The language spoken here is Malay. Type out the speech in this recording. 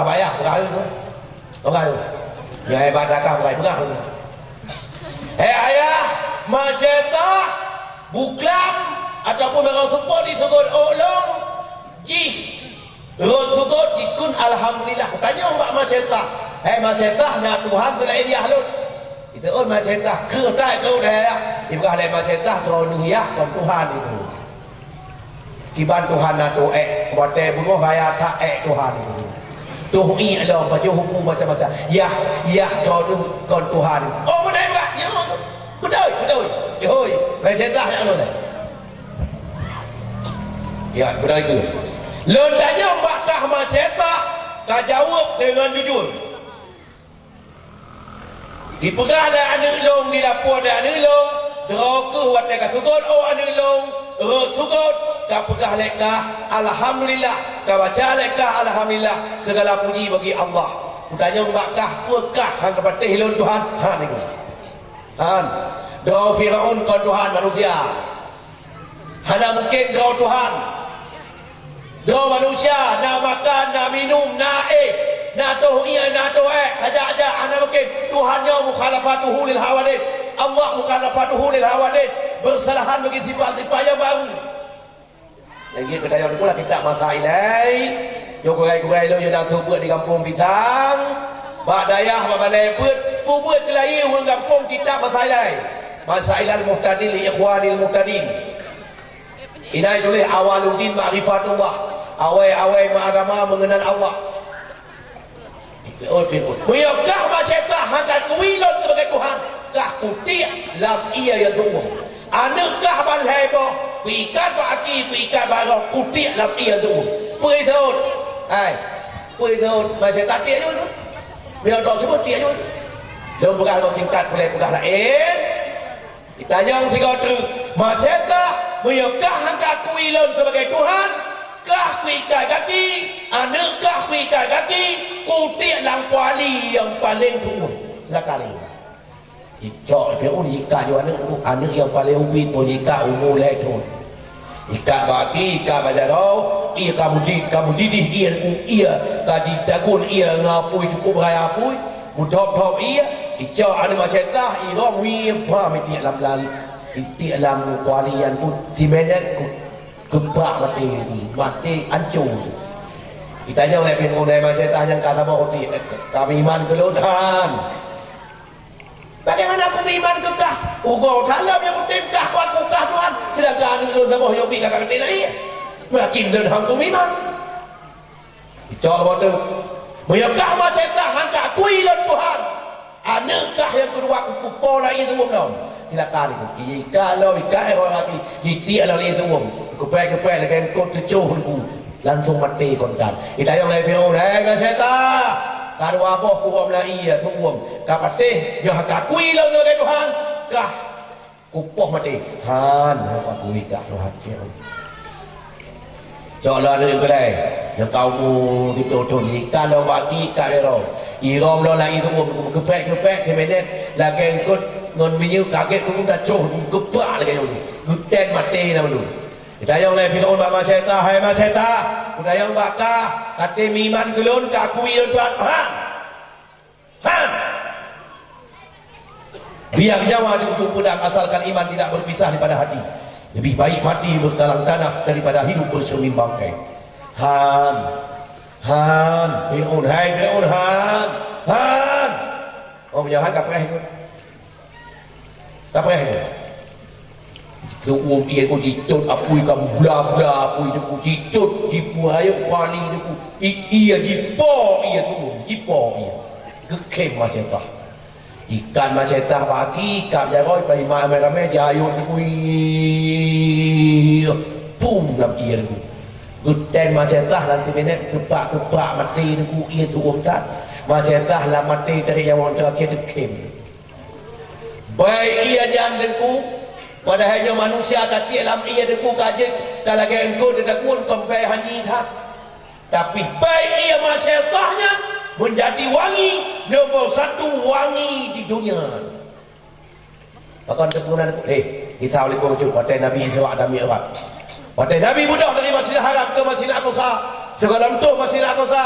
bayar perkara tu. Perkara. Yang hebat dakah perkara tu. Hei ayah, masyarakat buklam ataupun orang support di sukut olong jih rot sukut jikun alhamdulillah. Tanya mbak masyarakat, hei masyarakat nak Tuhan selain dia halut itu masyarakat kertai tu dah ibrah lain masyarakat kau nuhiyah kau Tuhan itu kiban Tuhan nak tu bote bunuh raya tak Tuhan itu tuh Allah baca hukum macam-macam ya kau Tuhan oh benar juga ya betul hoi masyarakat nak tu ya benar itu lendanya bakah masyarakat kau jawab dengan jujur. Dipegahlah anak long di dapur ada anak long deraka watai ka sukut oh anak long rot sukut ka pegah lekah alhamdulillah ka baca lekah alhamdulillah segala puji bagi Allah utanya bakah pekah hang kepada hilun Tuhan ha ni han doa Firaun kau Tuhan manusia hana mungkin kau Tuhan doa manusia nak makan nak minum nak nak tahu ia nak tahu aja ana mungkin Tuhannya mukhalafatuhu lil hawadis Allah mukhalafatuhu lil hawadis bersalahan bagi sifat-sifat yang baru lagi kedaya pula kita masailai yo kurai-kurai lo yo dah subut di kampung Pisang bak dayah bak balai pubut kelai urang kampung kita masailal muhtadin li ikhwanil muhtadin inai tulis awaluddin ma'rifatullah awai agama mengenal Allah. Buyakah masyarakat hangat kuilon sebagai Tuhan kah kutia lam ia yang tunggu anakah balai boh kuikat baki kuikat barang kutia lam ia tunggu puitut masyarakat tiak juga biar dok sebut tiak juga dia pegang singkat boleh pegang lain ditanya si kau tu masyarakat buyakah hangat kuilon sebagai Tuhan kah kuikat kaki anak kuikat kaki kutik lang kuali yang paling sungguh silakan ni icok Fir'aun ikat je anak yang paling ubin pun ikat umur leton ikat baki ikat bajarau ia kamu didih ia tadi takun ia ngapui cukup raya apui mudhop ia icok anak masyarakat irong wipah meti lam lali itik lam kualian pun timenet gebrak mati hancur ditanya oleh Fir'aun dari masyarakat yang kata bahawa kami iman keluhan bagaimana aku iman kekah ugau dalam yang penting kah kuat kekah Tuhan tidak gani lu sama yobi kakak kena iya berakin dan hamku iman icok waktu menyekah masyarakat hangka kuilan Tuhan anakah yang kedua kupo lagi itu belum silakan itu kalau orang lagi jitik lagi itu kepai lagi kau tercuh langsung mati kontan itayang lai Fir'aun masyarakat kadu aboh kuam lai ya tuum kapatih yo hakakui law sebagai Tuhan kah kupoh mati han hakakui kah Tuhan Fir'aun soalan ni belai yang kau ditutup kalau baki kalau irom lo lai tuum kepai semenet lagi engkau ngon minyu kaget tu dah coh gebak lagi ni guten mati nama tu ditayang oleh Fir'aun bak masyarakat hai masyarakat ditayang bakah kata miman gelun kakui Tuhan han biar nyawa di ujung pedang asalkan iman tidak berpisah daripada hati lebih baik mati berkalang tanah daripada hidup bercermin bangkai han Fir'aun hai Fir'aun han oh punya han kapeh tu kapeh tu Tuum ia ko jitut apui kamu bla apui deku jitut jipu ayo kuali deku ia jipo ia kekem masyarakat ikan masyarakat bagi kap jaroi pai mai ramai jayu deku pum lam ia deku guten masyarakat nanti menet kepak mati deku ia tuum tak masyarakat la mati dari yang terakhir dekem baik ia jangan deku padahal manusia tapi dalam ia deku kajet kalau engkau tidak pun kompai hanyi tak tapi baik ia masyarakatnya menjadi wangi nombor satu wangi di dunia bahkan keturunan kita oleh kongsi patai Nabi Isa ada mi'raj patai Nabi budak dari Masjidil Haram ke Masjidil Aqsa segala untuk Masjidil Aqsa